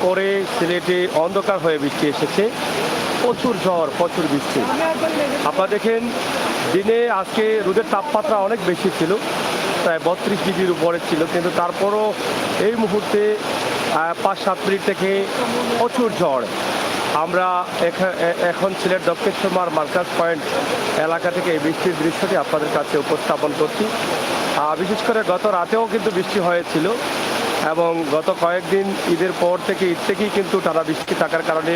পরে সিলেটে অন্ধকার হয়ে বৃষ্টি এসেছে, প্রচুর ঝড়, প্রচুর বৃষ্টি। আপনারা দেখেন দিনে আজকে রোদের তাপমাত্রা অনেক বেশি ছিল, প্রায় 32 ডিগ্রির উপরে ছিল, কিন্তু তারপরও এই মুহূর্তে 5-7 মিনিট থেকে প্রচুর ঝড়। আমরা এখন সিলেট দক্ষিণেশ্বর মার্কাজ পয়েন্ট এলাকা থেকে এই বৃষ্টির দৃশ্যটি আপনাদের কাছে উপস্থাপন করছি। বিশেষ করে গত রাতেও কিন্তু বৃষ্টি হয়েছিল এবং গত কয়েকদিন ঈদের পর থেকে ঈদ থেকেই কিন্তু টানা বৃষ্টি থাকার কারণে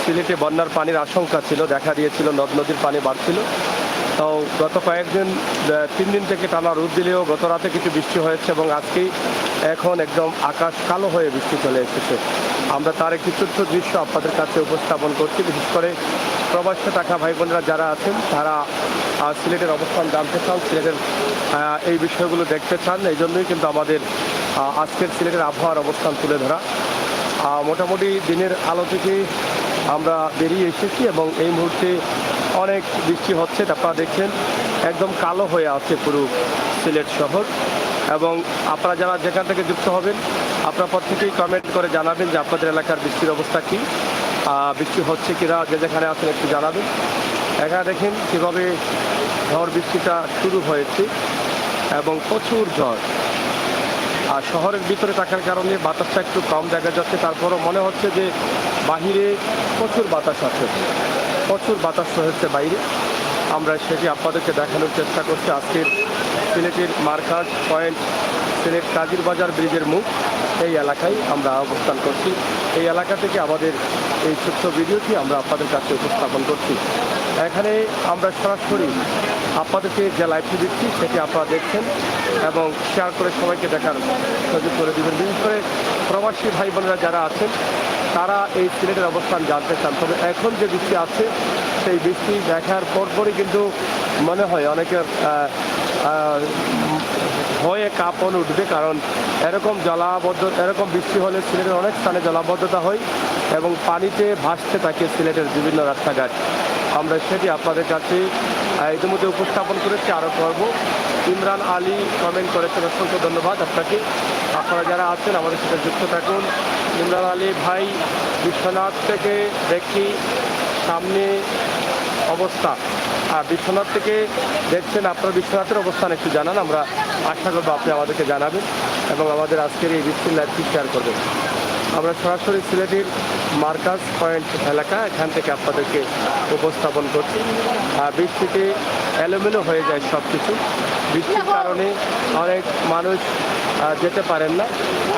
সিলেটে বন্যার পানির আশঙ্কা ছিল, দেখা দিয়েছিল, নদ নদীর পানি বাড়ছিল। তো গত কয়েকদিন 3 দিন থেকে টানা রোদ দিলেও গত রাতে কিছু বৃষ্টি হয়েছে এবং আজকেই এখন একদম আকাশ কালো হয়ে বৃষ্টি চলে এসেছে। আমরা তার একটি ছোট্ট দৃশ্য আপনাদের কাছে উপস্থাপন করছি। বিশেষ করে প্রবাসে থাকা ভাই বোনেরা যারা আছেন তারা সিলেটের অবস্থান জানতে চান, সিলেটের এই বিষয়গুলো দেখতে চান, এই জন্যই কিন্তু আমাদের আজকের সিলেটের আবহাওয়ার অবস্থান তুলে ধরা। মোটামুটি দিনের আলো থেকে আমরা বেরিয়ে এসেছি এবং এই মুহূর্তে অনেক বৃষ্টি হচ্ছে। আপনারা দেখছেন একদম কালো হয়ে আছে পুরো সিলেট শহর। এবং আপনারা যারা যেখান থেকে যুক্ত হবেন আপনারা প্রত্যেকেই কমেন্ট করে জানাবেন যে আপনাদের এলাকার বৃষ্টির অবস্থা কী, বৃষ্টি হচ্ছে কিনা, যে যেখানে আছেন একটু জানাবেন। এখানে দেখেন কীভাবে ঝড় বৃষ্টিটা শুরু হয়েছে এবং প্রচুর ঝড়। আর শহরের ভিতরে থাকার কারণে বাতাসটা একটু কম দেখা যাচ্ছে, তারপরও মনে হচ্ছে যে বাহিরে প্রচুর বাতাস আছে, প্রচুর বাতাস রয়েছে বাইরে। আমরা সেটি আপনাদেরকে দেখানোর চেষ্টা করছি। আজকের সিলেটের মার্কাজ পয়েন্ট সিলেট কাজির বাজার ব্রিজের মুখ এই এলাকায় আমরা অবস্থান করছি। এই এলাকা থেকে আমাদের এই ছোট্ট ভিডিওটি আমরা আপনাদের কাছে উপস্থাপন করছি। এখানে আমরা সরাসরি আপনাদেরকে যে লাইভটি দিচ্ছি সেটি আপনারা দেখছেন এবং শেয়ার করে সবাইকে দেখার সুযোগ করে দেবেন। বিশেষ করে প্রবাসী ভাই বোনেরা যারা আছেন তারা এই সিলেটের অবস্থান জানতে চান। তবে এখন যে বৃষ্টি আছে সেই বৃষ্টি দেখার পরপরই কিন্তু মনে হয় অনেকের ভয়ে কাঁপন উঠবে, কারণ এরকম বৃষ্টি হলে সিলেটের অনেক স্থানে জলাবদ্ধতা হয় এবং পানিতে ভাসতে থাকে সিলেটের বিভিন্ন রাস্তাঘাট। আমরা সেটি আপনাদের কাছে ইতিমধ্যে উপস্থাপন করেছি, আরও করব। ইমরান আলী কমেন্ট করেছেন, অসংখ্য ধন্যবাদ আপনাকে। আপনারা যারা আছেন আমাদের সাথে যুক্ত থাকুন। ইমরান আলী ভাই, বিশ্বনাথ থেকে দেখি সামনে অবস্থা, বিশ্বনাথ থেকে দেখছেন, আপনার বিশ্বনাথের অবস্থান একটু জানান, আমরা আশা করবো আপনি আমাদেরকে জানাবেন এবং আমাদের আজকের এই বৃষ্টির লাইভটি শেয়ার করবেন। আমরা সরাসরি সিলেটের মার্কাজ পয়েন্ট এলাকা এখান থেকে আপনাদেরকে উপস্থাপন করছি। বৃষ্টিতে এলোমেলো হয়ে যায় সব কিছু, বৃষ্টির কারণে অনেক মানুষ যেতে পারেন না,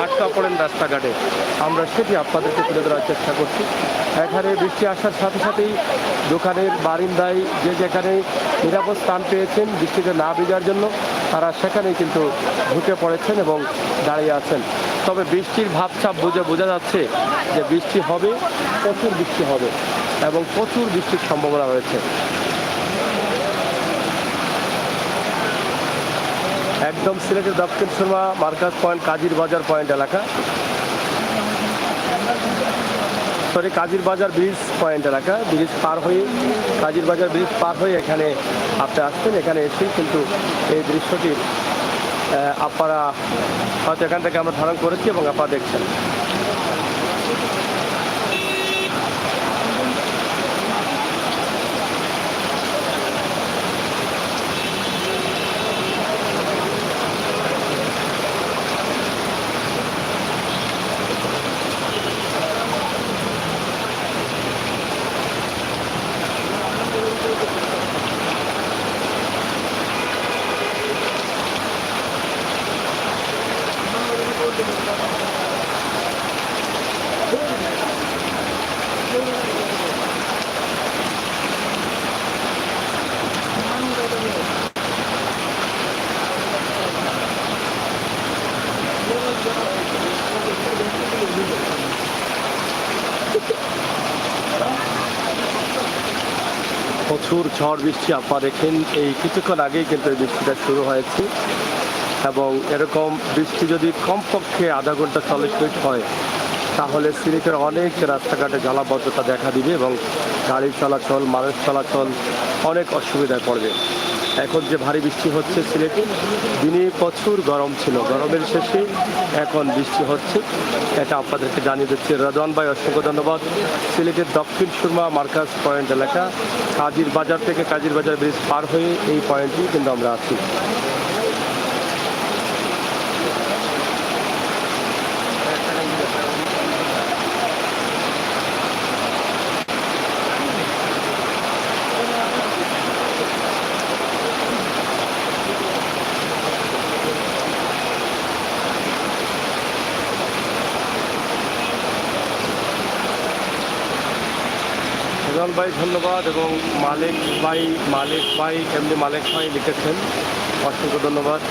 আটকা পড়েন রাস্তাঘাটে। আমরা সেটি আপনাদেরকে তুলে ধরার চেষ্টা করছি। এখানে বৃষ্টি আসার সাথে সাথেই দোকানের বারিন্দায় যে যেখানে নিরাপদ স্থান পেয়েছেন বৃষ্টিতে না ভিজার জন্য তারা সেখানেই কিন্তু ঢুকে পড়েছেন এবং দাঁড়িয়ে আছেন। তবে বৃষ্টির ভাবছাপ বোঝা যাচ্ছে যে বৃষ্টি হবে, প্রচুর বৃষ্টি হবে এবং প্রচুর বৃষ্টির সম্ভাবনা রয়েছে। একদম সিলেটের দক্ষিণেশ্বর মার্কাজ পয়েন্ট কাজির বাজার পয়েন্ট এলাকা, কাজির বাজার ব্রিজ পয়েন্ট এলাকা। ব্রিজ পার হয়ে কাজির বাজার ব্রিজ পার হয়ে এখানে আপনি আসছেন। এখানে এসেই কিন্তু এই দৃশ্যটি আপনারা হয়তো এখান থেকে আমরা ধারণ করেছি এবং আপনারা দেখছেন। প্রচুর ঝড় বৃষ্টি আপনারা দেখেন, এই কিছুক্ষণ আগেই কিন্তু এই বৃষ্টিটা শুরু হয়েছে এবং এরকম বৃষ্টি যদি কমপক্ষে আধা ঘন্টা 40 মিনিট হয় তাহলে সিলেটের অনেক রাস্তাঘাটে জলাবদ্ধতা দেখা দিবে এবং গাড়ি চলাচল, মানুষ চলাচল অনেক অসুবিধায় পড়বে। এখন যে ভারী বৃষ্টি হচ্ছে সিলেটে, দিনে প্রচুর গরম ছিল, গরমের শেষে এখন বৃষ্টি হচ্ছে, এটা আপনাদেরকে জানিয়ে দিচ্ছি। রাদওয়ান ভাই, অসংখ্য ধন্যবাদ। সিলেটের দক্ষিণ সুরমা মার্কাজ পয়েন্ট এলাকা, কাজীর বাজার থেকে কাজীর বাজার ব্রিজ পার হয়ে এই পয়েন্টটি কিন্তু আমরা আছি। ভাই ধন্যবাদ, এবং মালিক ভাই এমনি মালিক ভাই লিখেছেন, অসংখ্য ধন্যবাদ।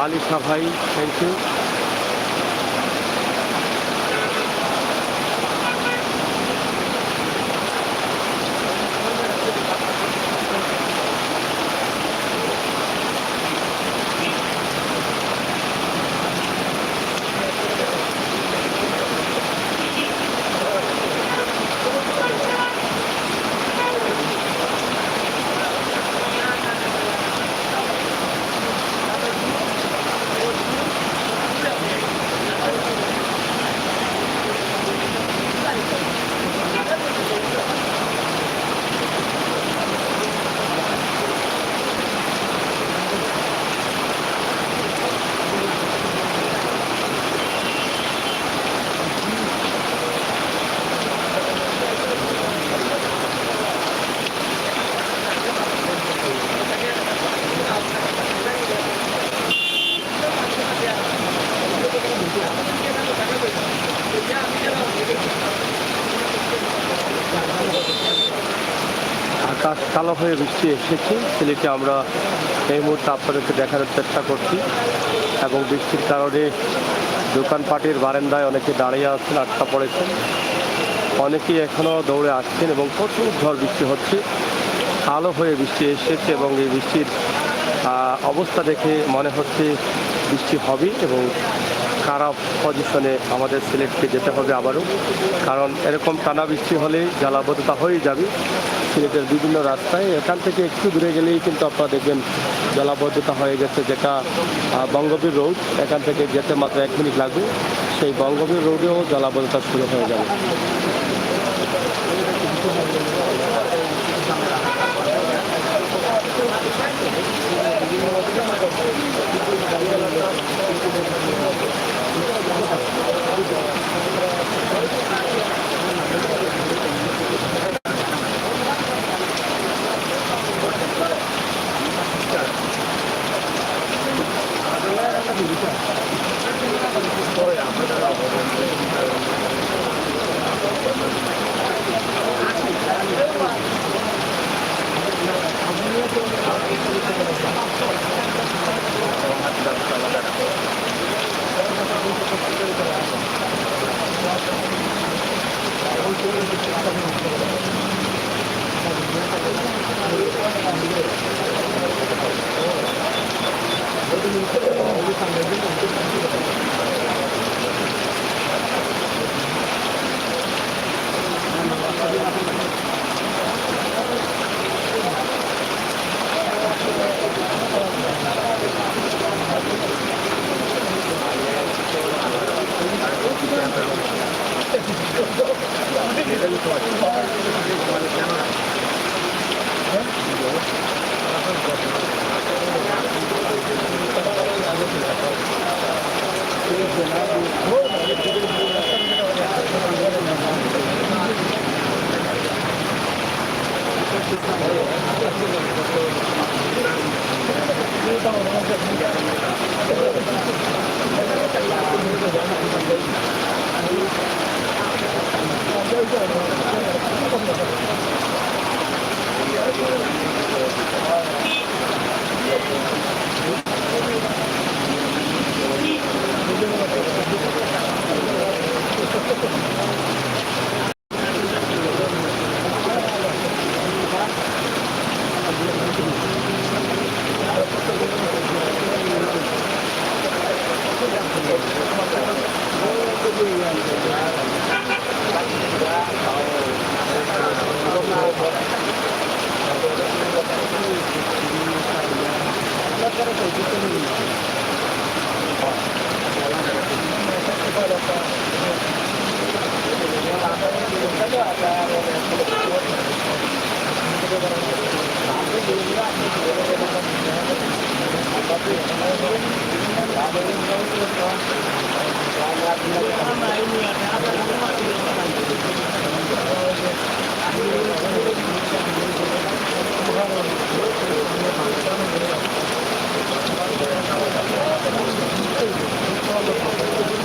আলিশা ভাই, থ্যাংক ইউ। আকাশ কালো হয়ে বৃষ্টি এসেছে সিলেটে, আমরা এই মুহূর্তে আপনাদেরকে দেখানোর চেষ্টা করছি, এবং বৃষ্টির কারণে দোকানপাটের বারান্দায় অনেকে দাঁড়িয়ে আছেন, আটকা পড়েছেন, অনেকেই এখনও দৌড়ে আসছেন, এবং প্রচুর ঝড় বৃষ্টি হচ্ছে, কালো হয়ে বৃষ্টি এসেছে, এবং এই বৃষ্টির অবস্থা দেখে মনে হচ্ছে বৃষ্টি হবে এবং খারাপ পজিশনে আমাদের সিলেটকে যেতে হবে আবারও, কারণ এরকম টানা বৃষ্টি হলে জলাবদ্ধতা হয়ে যাবে সিলেটের বিভিন্ন রাস্তায়। এখান থেকে একটু দূরে গেলেই কিন্তু আপনারা দেখবেন জলাবদ্ধতা হয়ে গেছে, যেটা বঙ্গবীর রোড, এখান থেকে যেতে মাত্র 1 মিনিট লাগবে, সেই বঙ্গবীর রোডেও জলাবদ্ধতা শুরু হয়ে যাবে।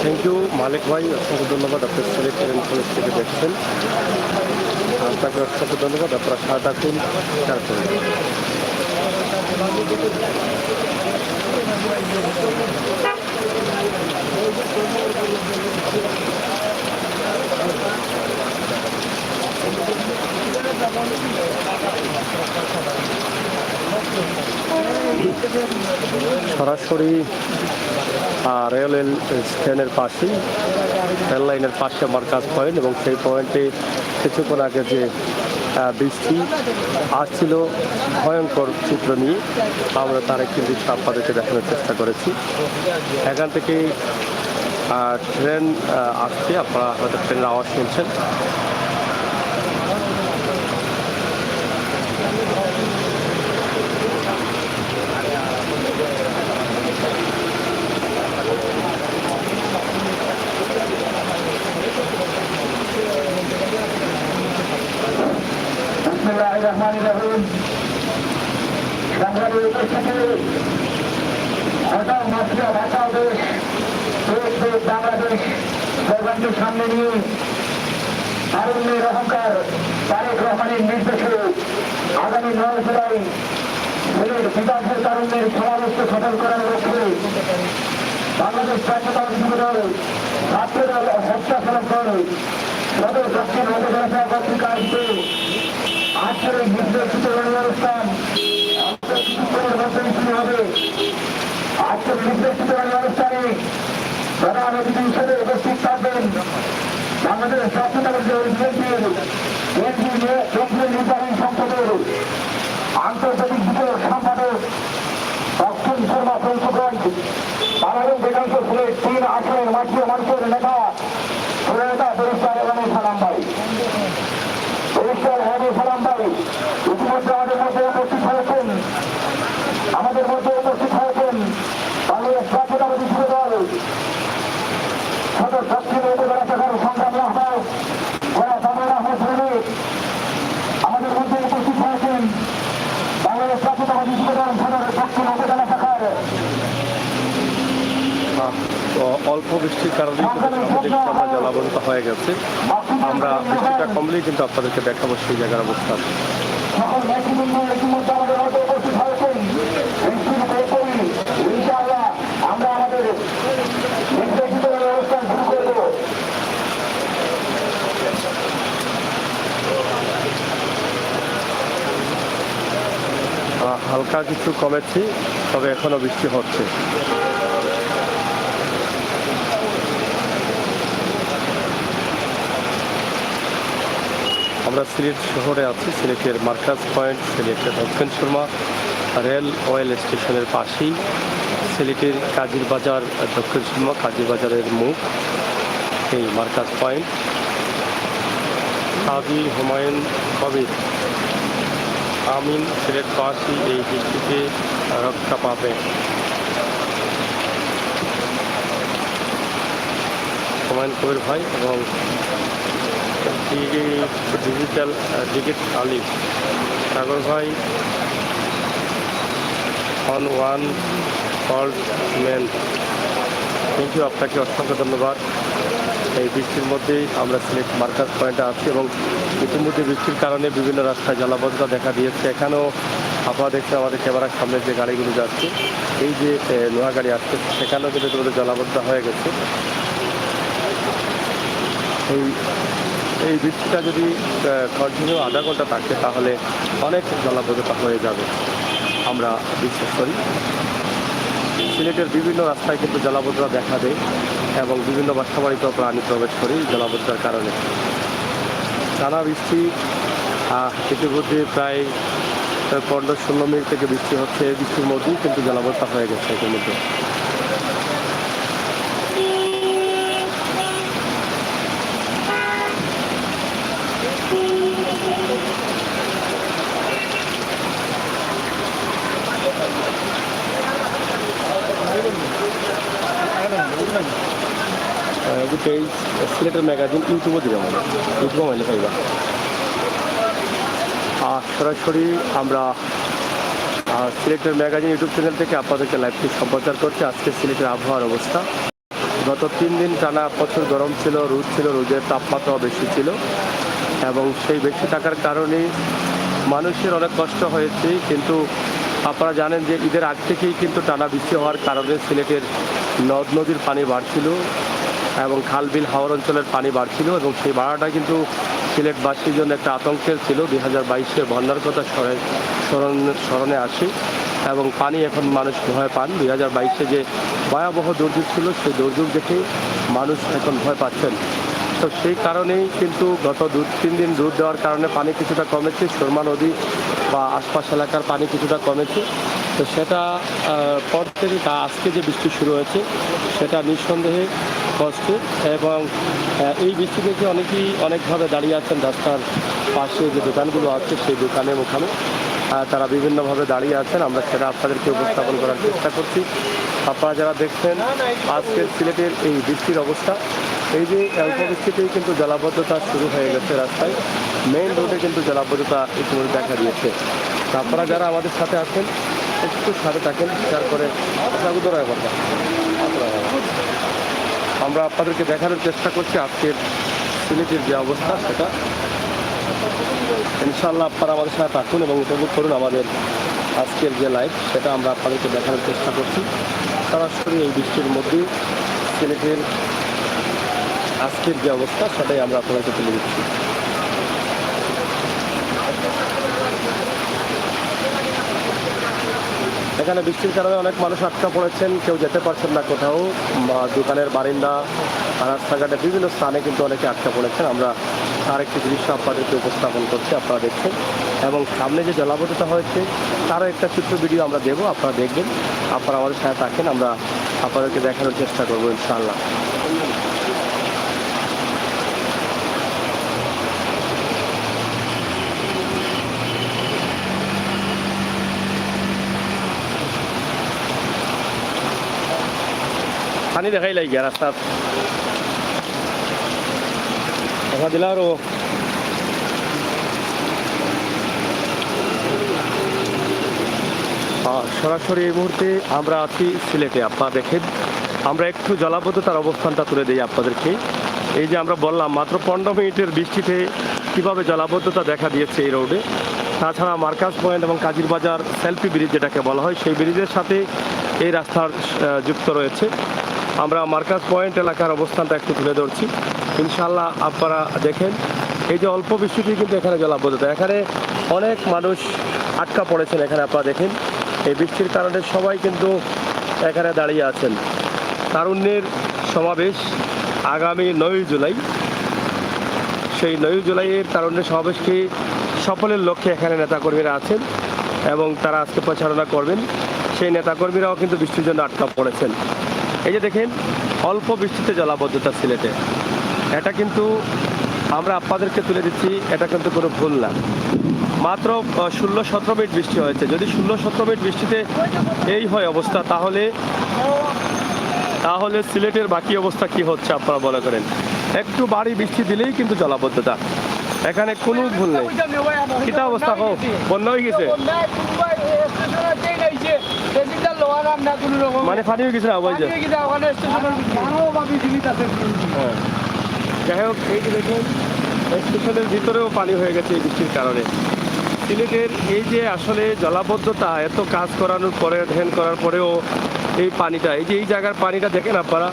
থ্যাংক ইউ মালিক ভাই, অসংখ্য ধন্যবাদ। আপনার সিলেট কলেজ থেকে দেখছেন, আপনাকে অসংখ্য ধন্যবাদ। আপনারা সাথে থাকুন, শেয়ার করুন। সরাসরি রেল স্ট্যান্ডের পাশেই, রেল লাইনের পাশে মার্কাজ পয়েন্ট, এবং সেই পয়েন্টে কিছুক্ষণ আগে যে বৃষ্টি আসছিল ভয়ঙ্কর চিত্র নিয়ে আমরা তার একটি দৃশ্য আপনাদেরকে দেখানোর চেষ্টা করেছি। এখান থেকে ট্রেন আসছে, আপনারা হয়তো ট্রেনের আওয়াজ শুনছেন। বাংলাদেশ স্লোগানকে সামনে নিয়ে তারুণ্যের অহংকার তারেক রহমানের নির্দেশে আগামী 9 জুলাই সিলেট বিকাশের তারুণ্যের সমাবেশকে সফল করার লক্ষ্যে বাংলাদেশ জাতীয়তাবাদী দল, ছাত্রদল ও স্বেচ্ছাসেবক দল সদর দক্ষিণ উপজেলা কর্তৃক আয়োজিত আজকের এই নির্দেশিত অনুষ্ঠান কিছুক্ষণের মধ্যেই শুরু হবে। আজকের নির্দেশিত অনুষ্ঠানে প্রধান অতিথি হিসেবে উপস্থিত থাকবেন বাংলাদেশ জাতীয়তাবাদী দল কেন্দ্রীয় নির্বাহী সংসদের আন্তর্জাতিক বিষয়ক সম্পাদক অক্ষণ শর্মা পৌঁছগঞ্জ, বাংলাদেশ বেকাংশ সিলেট 3 আসনের মাঠীয় মানুষের নেতা প্রণেতা ব্যারিস্টার এমএ সালাম ভাই। ব্যারিস্টার এমএ সালাম ভাই ইতিমধ্যে আমাদের মধ্যে উপস্থিত হয়েছেন বাংলাদেশ জাতীয়তাবাদী যুব দল সদর দক্ষিণ উপজেলা শাখার সংগ্রামী আহ্বায়ক সামির আহমেদ রনি। আমাদের মধ্যে উপস্থিত হয়েছেন বাংলাদেশ জাতীয়তাবাদী যুব দল সদর দক্ষিণ উপজেলা শাখার অল্প বৃষ্টির কারণে আমরা জলাবদ্ধ হয়ে গেছে। আমরা বৃষ্টিটা কমলেই কিন্তু আপনাদেরকে দেখাবো সেই জায়গার অবস্থা। সকল নেতৃবৃন্দ ইতিমধ্যে আমাদের মধ্যে উপস্থিত হয়েছেন। ইনশাআল্লাহ আমরা আমাদের নির্দেশিত অনুষ্ঠান শুরু করব। হালকা কিছু কমেছে, তবে এখনো বৃষ্টি হচ্ছে। আমরা সিলেট শহরে আছি, সিলেটের মার্কাজ পয়েন্ট, সিলেটের দক্ষিণ সুরমা রেল ওয়েল স্টেশনের পাশেই সিলেটের কাজীর বাজার, দক্ষিণ সুরমা কাজী বাজারের মুখ এই মার্কাজ পয়েন্ট। কাজী হুমায়ুন কবির আমিন সিলেটবাসী এই বৃষ্টিতে রক্ষা পাবে। হুমায়ুন কবির ভাই এবং ডিজিটাল ডিজিট আলী সাগর ভাই অন ওয়ান কল্ড মেন। থ্যাংক ইউ, আপনাকে অসংখ্য ধন্যবাদ। এই বৃষ্টির মধ্যেই আমরা সিলেট মার্কাজ পয়েন্টে আছি এবং ইতিমধ্যে বৃষ্টির কারণে বিভিন্ন রাস্তায় জলাবদ্ধতা দেখা দিয়েছে। এখানেও আপনারা দেখছেন আমাদের ক্যামেরার সামনে যে গাড়িগুলো যাচ্ছে, এই যে নোয়া গাড়ি আসছে, সেখানেও কিন্তু ইতিমধ্যে জলাবদ্ধতা হয়ে গেছে। এই বৃষ্টিটা যদি কন্টিনিউ আধা ঘন্টা থাকে তাহলে অনেক জলাবদ্ধতা হয়ে যাবে আমরা বিশ্বাস করি। সিলেটের বিভিন্ন রাস্তায় কিন্তু জলাবদ্ধতা দেখা দেয় এবং বিভিন্ন বাসাবাড়িতেও প্রাণী প্রবেশ করে জলাবদ্ধতার কারণে। টানা বৃষ্টি ইতিমধ্যে প্রায় 15-16 মিনিট থেকে বৃষ্টি হচ্ছে। এই বৃষ্টির মধ্যেই কিন্তু জলাবদ্ধতা হয়ে গেছে ইতিমধ্যে। পেজ সিলেটের ম্যাগাজিন ইউটিউবও দিলাম, ইউটিউবও মাইলে পাইবা। সরাসরি আমরা সিলেটের ম্যাগাজিন ইউটিউব চ্যানেল থেকে আপনাদেরকে লাইভটি সম্প্রচার করছি। আজকে সিলেটের আবহাওয়ার অবস্থা, গত 3 দিন টানা প্রচুর গরম ছিল, রোদ ছিল, রোদের তাপমাত্রাও বেশি ছিল এবং সেই বেশি থাকার কারণে মানুষের অনেক কষ্ট হয়েছে। কিন্তু আপনারা জানেন যে ঈদের আগ থেকেই কিন্তু টানা বৃষ্টি হওয়ার কারণে সিলেটের নদ নদীর পানি বাড়ছিল এবং খাল বিল হাওর অঞ্চলের পানি বাড়ছিল এবং সেই বাড়াটা কিন্তু সিলেটবাসীর জন্য একটা আতঙ্কের ছিল। 2022-এর বন্যার কথা স্মরণে আসে এবং পানি এখন মানুষ ভয় পান। 2022-এ যে ভয়াবহ দুর্যোগ ছিল সেই দুর্যোগ দেখে মানুষ এখন ভয় পাচ্ছেন। তো সেই কারণেই কিন্তু গত 2-3 দিন রোদ দেওয়ার কারণে পানি কিছুটা কমেছে, সুরমা নদী বা আশপাশ এলাকার পানি কিছুটা কমেছে। তো সেটা পর থেকে আজকে যে বৃষ্টি শুরু হয়েছে সেটা নিঃসন্দেহে কষ্টের এবং এই বৃষ্টি থেকে অনেকেই অনেকভাবে দাঁড়িয়ে আছেন। রাস্তার পাশে যে দোকানগুলো আছে সেই দোকানের মুখামে তারা বিভিন্নভাবে দাঁড়িয়ে আছেন। আমরা সেটা আপনাদেরকে উপস্থাপন করার চেষ্টা করছি। আপনারা যারা দেখছেন আজকের সিলেটের এই বৃষ্টির অবস্থা, এই যে অল্প বৃষ্টিতেই কিন্তু জলাবদ্ধতা শুরু হয়ে গেছে রাস্তায়, মেইন রোডে কিন্তু জলাবদ্ধতা ইতিমধ্যে দেখা দিয়েছে। আপনারা যারা আমাদের সাথে আছেন একটু সাথে থাকেন, শেয়ার করে আমরা আপনাদেরকে দেখানোর চেষ্টা করছি আজকের সিলেটের যে অবস্থা সেটা। ইনশাআল্লাহ আপনারা আমাদের সাথে থাকুন এবং উপভোগ করুন আমাদের আজকের যে লাইভ, সেটা আমরা আপনাদেরকে দেখানোর চেষ্টা করছি। সরাসরি এই বৃষ্টির মধ্যে সিলেটের আজকের যে অবস্থা সেটাই আমরা আপনাদেরকে তুলে দিচ্ছি। এখানে বৃষ্টির কারণে অনেক মানুষ আটকা পড়েছেন, কেউ যেতে পারছেন না কোথাও। দোকানের বারিন্দা, রাস্তাঘাটে বিভিন্ন স্থানে কিন্তু অনেকে আটকা পড়েছেন। আমরা তার একটি দৃশ্য আপনাদেরকে উপস্থাপন করছি, আপনারা দেখছেন। এবং সামনে যে জলাবদ্ধতা হয়েছে তারও একটা ছোট্ট ভিডিও আমরা দেবো, আপনারা দেখবেন। আপনারা আমাদের সাথে থাকেন, আমরা আপনাদেরকে দেখানোর চেষ্টা করবো ইনশাআল্লাহ। পানি দেখাই লাগে রাস্তাত দেখা দিলা আরো সরাসরি এই মুহূর্তে আমরা আছি সিলেটে। আপনারা দেখেন আমরা একটু জলাবদ্ধতার অবস্থানটা তুলে দিই আপনাদেরকে। এই যে আমরা বললাম মাত্র 15 মিনিটের বৃষ্টিতে কিভাবে জলাবদ্ধতা দেখা দিয়েছে এই রোডে। তাছাড়া মার্কাস পয়েন্ট এবং কাজীর বাজার সেলফি ব্রিজ যেটাকে বলা হয়, সেই ব্রিজের সাথে এই রাস্তার যুক্ত রয়েছে। আমরা মার্কাস পয়েন্ট এলাকার অবস্থানটা একটু তুলে ধরছি। ইনশাআল্লাহ আপনারা দেখেন এই যে অল্প বৃষ্টিতে কিন্তু এখানে জলাবদ্ধতা, এখানে অনেক মানুষ আটকা পড়েছেন। এখানে আপনারা দেখেন এই বৃষ্টির কারণে সবাই কিন্তু এখানে দাঁড়িয়ে আছেন। তারুণ্যের সমাবেশ আগামী 9 জুলাই, সেই 9 জুলাইয়ের তারুণ্যের সমাবেশকে সফলের লক্ষ্যে এখানে নেতাকর্মীরা আছেন এবং তারা আজকে প্রচারণা করবেন। সেই নেতাকর্মীরাও কিন্তু বৃষ্টির জন্য আটকা পড়েছেন। এই যে দেখেন অল্প বৃষ্টিতে জলাবদ্ধতা সিলেটে, এটা কিন্তু আমরা আপনাদেরকে তুলে দিচ্ছি, এটা কিন্তু কোনো ভুল না। মাত্র 16-17 মিনিট বৃষ্টি হয়েছে। যদি 16-17 মিনিট বৃষ্টিতে এই হয় অবস্থা, তাহলে সিলেটের বাকি অবস্থা কি হচ্ছে আপনারা মনে করেন। একটু বাড়ি বৃষ্টি দিলেই কিন্তু জলাবদ্ধতা, এখানে কোনো ভুল নেই। কিটা অবস্থা হোক, বন্যা হয়ে গেছে, মানে পানি হয়ে গেছে না ওই যে। যাই হোক, এই যে দেখুন স্টেশনের ভিতরেও পানি হয়ে গেছে এই বৃষ্টির কারণে। সিলেটের এই যে আসলে জলাবদ্ধতা, এত কাজ করানোর পরে, ধ্যান করার পরেও এই পানিটা, এই যে এই জায়গার পানিটা দেখেন আপনারা,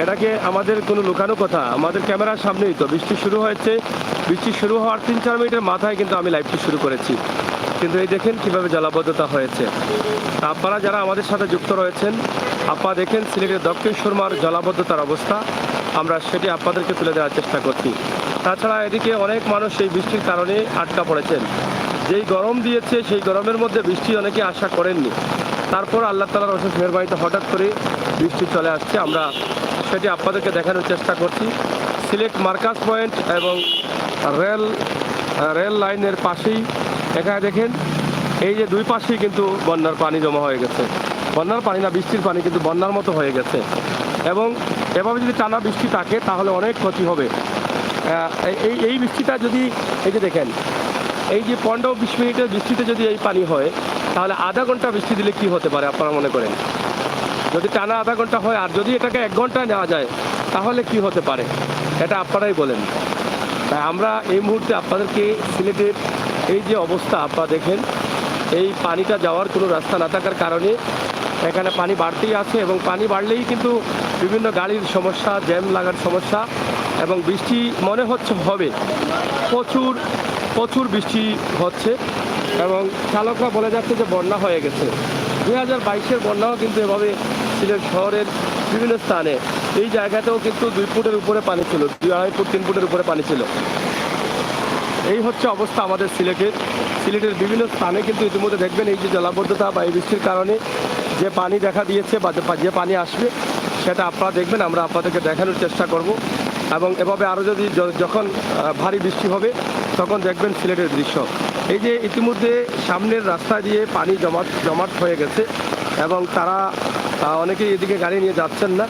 এটাকে আমাদের কোনো লুকানো কথা, আমাদের ক্যামেরার সামনেই তো বৃষ্টি শুরু হয়েছে। বৃষ্টি শুরু হওয়ার 3-4 মিনিটের মাথায় কিন্তু আমি লাইভটি শুরু করেছি, কিন্তু এই দেখেন কিভাবে জলাবদ্ধতা হয়েছে। আপনারা যারা আমাদের সাথে যুক্ত রয়েছেন, আপনারা দেখেন সিলেটের দক্ষিণ সুরমার জলাবদ্ধতার অবস্থা, আমরা সেটি আপনাদেরকে তুলে দেওয়ার চেষ্টা করছি। তাছাড়া এদিকে অনেক মানুষ এই বৃষ্টির কারণে আটকা পড়েছেন। যেই গরম দিয়েছে সেই গরমের মধ্যে বৃষ্টি অনেকে আশা করেননি, তারপর আল্লাহ তাআলার অশেষ মেহেরবানিতে হঠাৎ করে বৃষ্টি চলে আসছে। আমরা সেটি আপনাদেরকে দেখানোর চেষ্টা করছি। সিলেট মার্কাস পয়েন্ট এবং রেল লাইনের পাশেই এখানে দেখেন এই যে দুই পাশেই কিন্তু বন্যার পানি জমা হয়ে গেছে। বন্যার পানি না, বৃষ্টির পানি কিন্তু বন্যার মতো হয়ে গেছে। এবং এভাবে যদি টানা বৃষ্টি থাকে তাহলে অনেক ক্ষতি হবে। এই বৃষ্টিটা যদি এই যে দেখেন এই যে 15-20 মিনিটের বৃষ্টিতে যদি এই পানি হয় তাহলে আধা ঘন্টা বৃষ্টি দিলে কি হতে পারে আপনারা মনে করেন? যদি টানা আধা ঘন্টা হয় আর যদি এটাকে 1 ঘন্টা নেওয়া যায় তাহলে কি হতে পারে, এটা আপনারাই বলেন। তাই আমরা এই মুহূর্তে আপনাদেরকে সিলেটের এই যে অবস্থা আপনারা দেখেন, এই পানিটা যাওয়ার কোনো রাস্তা না থাকার কারণে এখানে পানি বাড়তেই আছে এবং পানি বাড়লেই কিন্তু বিভিন্ন গাড়ির সমস্যা, জ্যাম লাগার সমস্যা এবং বৃষ্টি মনে হচ্ছে হবে, প্রচুর বৃষ্টি হচ্ছে এবং চালকরা বলে যাচ্ছে যে বন্যা হয়ে গেছে। 2022-এর বন্যাও কিন্তু এভাবে সিলেট শহরের বিভিন্ন স্থানে এই জায়গাতেও কিন্তু 2 ফুটের উপরে পানি ছিল, 2-2.5 ফুট 3 ফুটের উপরে পানি ছিল। এই হচ্ছে অবস্থা আমাদের সিলেটের বিভিন্ন স্থানে কিন্তু ইতিমধ্যে দেখবেন এই যে জলাবদ্ধতা বা এই বৃষ্টির কারণে যে পানি দেখা দিয়েছে বা যে পানি আসবে সেটা আপনারা দেখবেন, আমরা আপনাদেরকে দেখানোর চেষ্টা করব। এবং এভাবে আরও যদি যখন ভারী বৃষ্টি হবে তখন দেখবেন সিলেটের দৃশ্য। এই যে ইতিমধ্যে সামনের রাস্তা দিয়ে পানি জমাট হয়ে গেছে এবং তারা অনেকেই এদিকে গাড়ি নিয়ে যাচ্ছেন না,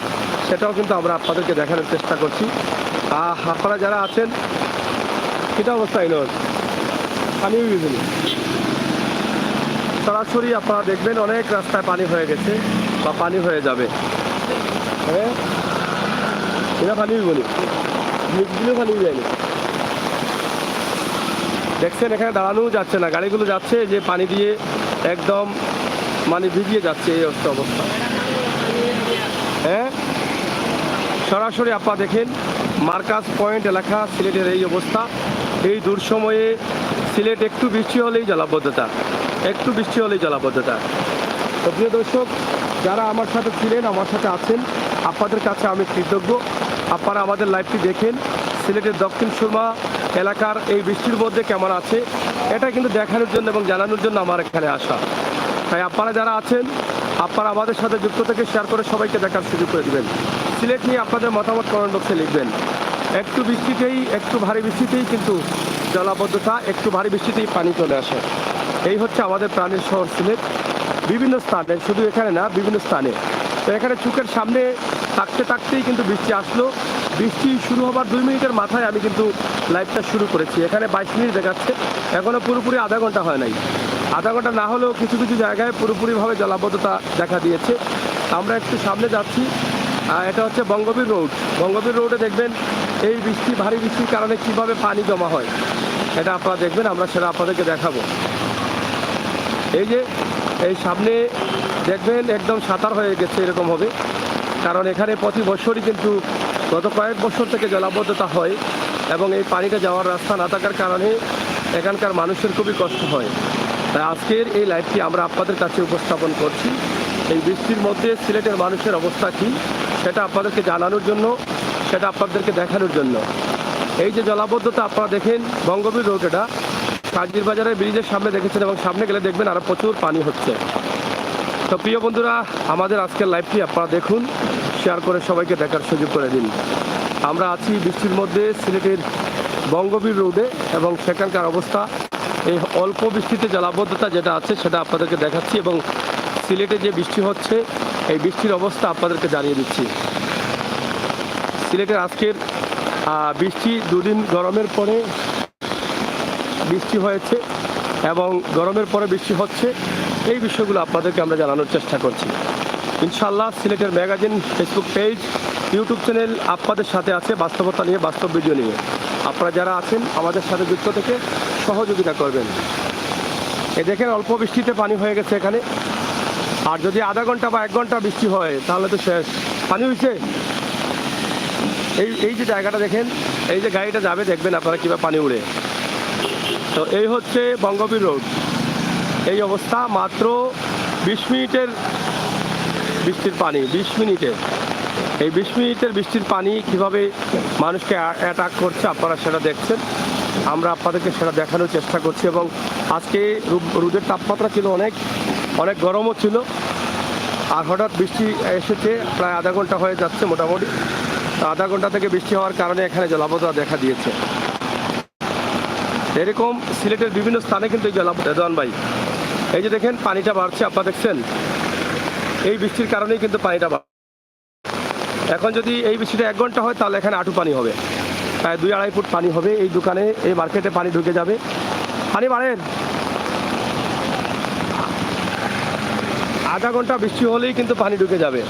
সেটাও কিন্তু আমরা আপনাদেরকে দেখানোর চেষ্টা করছি। আপনারা যারা আছেন সেটা অবস্থায় নয়, পানিও বিভিন্ন সরাসরি আপনারা দেখবেন অনেক রাস্তায় পানি হয়ে গেছে বা পানি হয়ে যাবে। হ্যাঁ, এটা পানি বলি মিক্সগুলো পানি যায়নি, দেখছেন এখানে দাঁড়ানোও যাচ্ছে না, গাড়িগুলো যাচ্ছে যে পানি দিয়ে একদম মানে ভিজিয়ে যাচ্ছে, এই অবস্থা। হ্যাঁ, সরাসরি আপনারা দেখেন মার্কাস পয়েন্ট এলাকা সিলেটের এই অবস্থা। এই দুঃসময়ে সিলেট একটু বৃষ্টি হলেই জলাবদ্ধতা, তো প্রিয় দর্শক যারা আমার সাথে ছিলেন, আমার সাথে আছেন, আপনাদের কাছে আমি কৃতজ্ঞ। আপনারা আমাদের লাইভটি দেখেন। সিলেটের দক্ষিণ সুরমা এলাকার এই বৃষ্টির মধ্যে কেমন আছে এটা কিন্তু দেখানোর জন্য এবং জানানোর জন্য আমার এখানে আসা। তাই আপনারা যারা আছেন আপনারা আমাদের সাথে যুক্ত থেকে শেয়ার করে সবাইকে দেখার সুযোগ করে দেবেন। সিলেট নিয়ে আপনাদের মতামত কমেন্ট বক্সে লিখবেন। একটু ভারী বৃষ্টিতেই কিন্তু জলাবদ্ধতা, একটু ভারী বৃষ্টিতেই পানি চলে আসে। এই হচ্ছে আমাদের প্রাণের শহর সিলেট, বিভিন্ন স্থানে, শুধু এখানে না, বিভিন্ন স্থানে। তো এখানে চোখের সামনে থাকতেই কিন্তু বৃষ্টি আসলো। বৃষ্টি শুরু হবার 2 মিনিটের মাথায় আমি কিন্তু লাইভটা শুরু করেছি। এখানে 22 মিনিট দেখাচ্ছে, এখনও পুরোপুরি আধা ঘন্টা হয় নাই। আধা ঘন্টা না হলেও কিছু জায়গায় পুরোপুরিভাবে জলাবদ্ধতা দেখা দিয়েছে। আমরা একটু সামনে যাচ্ছি, এটা হচ্ছে বঙ্গবীর রোডে দেখবেন এই ভারী বৃষ্টির কারণে কিভাবে পানি জমা হয় এটা আপনারা দেখবেন, আমরা সেটা আপনাদেরকে দেখাবো। এই যে এই সামনে দেখবেন একদম সাঁতার হয়ে গেছে এরকম হবে, কারণ এখানে প্রতি বছরই কিন্তু গত কয়েক বছর থেকে জলাবদ্ধতা হয় এবং এই পানিটা যাওয়ার রাস্তা না থাকার কারণে এখানকার মানুষের খুবই কষ্ট হয়। তাই আজকের এই লাইভটি আমরা আপনাদের কাছে উপস্থাপন করছি। এই বৃষ্টির মধ্যে সিলেটের মানুষের অবস্থা কী সেটা আপনাদেরকে জানানোর জন্য, সেটা আপনাদেরকে দেখানোর জন্য। এই যে জলাবদ্ধতা আপনারা দেখেন বঙ্গবীর রোড, এটা কাজীর বাজারের ব্রিজের সামনে দেখেছেন এবং সামনে গেলে দেখবেন আরও প্রচুর পানি হচ্ছে। তো প্রিয় বন্ধুরা, আমাদের আজকের লাইভটি আপনারা দেখুন, শেয়ার করে সবাইকে দেখার সুযোগ করে দিন। আমরা আছি বৃষ্টির মধ্যে সিলেটের বঙ্গবীর রোডে এবং সেখানকার অবস্থা, এই অল্প বৃষ্টিতে জলাবদ্ধতা যেটা আছে সেটা আপনাদেরকে দেখাচ্ছি এবং সিলেটে যে বৃষ্টি হচ্ছে এই বৃষ্টির অবস্থা আপনাদেরকে জানিয়ে দিচ্ছি। সিলেটের আজকের বৃষ্টি, 2 দিন গরমের পরে বৃষ্টি হয়েছে এবং গরমের পরে বৃষ্টি হচ্ছে, এই বিষয়গুলো আপনাদেরকে আমরা জানানোর চেষ্টা করছি। ইনশাআল্লাহ সিলেটের magazine Facebook page, YouTube channel আপনাদের সাথে আছে বাস্তবতা নিয়ে, বাস্তব ভিডিও নিয়ে। আপনারা যারা আছেন আমাদের সাথে যুক্ত থেকে সহযোগিতা করবেন। এ দেখেন অল্প বৃষ্টিতে পানি হয়ে গেছে এখানে, আর যদি আধা ঘন্টা বা 1 ঘন্টা বৃষ্টি হয় তাহলে তো শেষ, পানি হয়েছে। এই যে জায়গাটা দেখেন, এই যে গাড়িটা যাবে দেখবেন আপনারা কীভাবে পানি উড়ে। তো এই হচ্ছে বঙ্গবীর রোড, এই অবস্থা। মাত্র 20 মিনিটের বৃষ্টির পানি, 20 মিনিটের এই 20 মিনিটের বৃষ্টির পানি কিভাবে মানুষকে অ্যাটাক করছে আপনারা সেটা দেখছেন। আমরা আপনাদেরকে সেটা দেখানোর চেষ্টা করছি। এবং আজকে রোদের তাপমাত্রা ছিল অনেক অনেক গরমও ছিল, আর হঠাৎ বৃষ্টি এসেছে, প্রায় আধা ঘন্টা হয়ে যাচ্ছে মোটামুটি। আধা ঘন্টা থেকে বৃষ্টি হওয়ার কারণে এখানে জলাবদ্ধতা দেখা দিয়েছে। এরকম সিলেটের বিভিন্ন স্থানে কিন্তু এই জলাবদ্ধতা ভাই, এই যে দেখেন পানিটা বাড়ছে, আপনারা দেখছেন, এই বৃষ্টির কারণেই কিন্তু পানিটা বাড়ছে। এখন যদি এই বৃষ্টিটা 1 ঘন্টা হয় তাহলে এখানে আঁটু পানি হবে, প্রায় 2-2.5 ফুট পানি হবে। এই দোকানে, এই মার্কেটে পানি ঢুকে যাবে। পানি বাড়েন, আধা ঘন্টা বৃষ্টি হলেই কিন্তু পানি ঢুকে যাবে,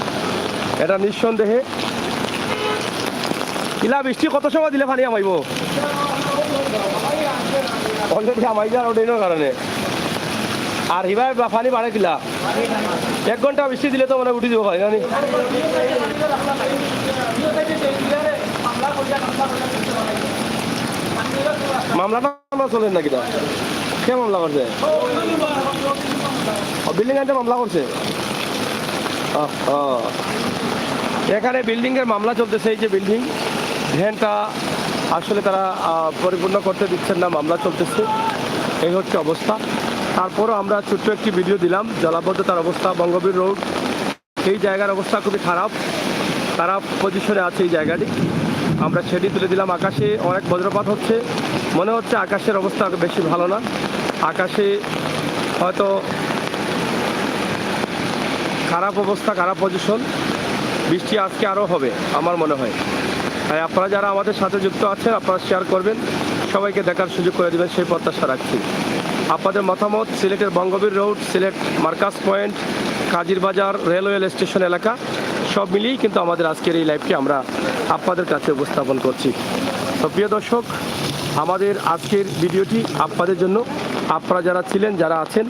এটা নিঃসন্দেহে। ইলা বৃষ্টি কত সময় দিলে পানি আমাইব? অলরেডি আমাই যার ওটাইনোর কারণে। আর হিবাই পানি বাড়ে কিলা 1 ঘন্টা বৃষ্টি দিলে তো মানে উঠি দিব পারি জানি। মামলাটা চলেন নাকি? কে মামলা করছে? বিল্ডিং আনতে মামলা করছে। এখানে বিল্ডিং এর মামলা চলতেছে। এই যে বিল্ডিং ভ্যানটা আসলে তারা পরিপূর্ণ করতে দিচ্ছেন না, মামলা চলতেছে, এই হচ্ছে অবস্থা। তারপরও আমরা ছোট্ট একটি ভিডিও দিলাম জলাবদ্ধতার অবস্থা। বঙ্গবীর রোড, এই জায়গার অবস্থা খুবই খারাপ পজিশনে আছে এই জায়গাটি, আমরা সেটি তুলে দিলাম। আকাশে অনেক বজ্রপাত হচ্ছে, মনে হচ্ছে আকাশের অবস্থা বেশি ভালো না। আকাশে হয়তো খারাপ অবস্থা, খারাপ পজিশন। বৃষ্টি আজকে আরও হবে আমার মনে হয়। তাই আপনারা যারা আমাদের সাথে যুক্ত আছেন, আপনারা শেয়ার করবেন, সবাইকে দেখার সুযোগ করে দেবেন, সেই প্রত্যাশা রাখছি। আপনাদের মতামত সিলেটের বঙ্গবীর রোড, সিলেট মার্কাস point, Kazir Bazar, railway station এলাকা সব মিলিয়েই কিন্তু আমাদের আজকের এই লাইভটি আমরা আপনাদের কাছে উপস্থাপন করছি। তো প্রিয় দর্শক, আমাদের আজকের ভিডিওটি আপনাদের জন্য। আপনারা যারা ছিলেন, যারা আছেন,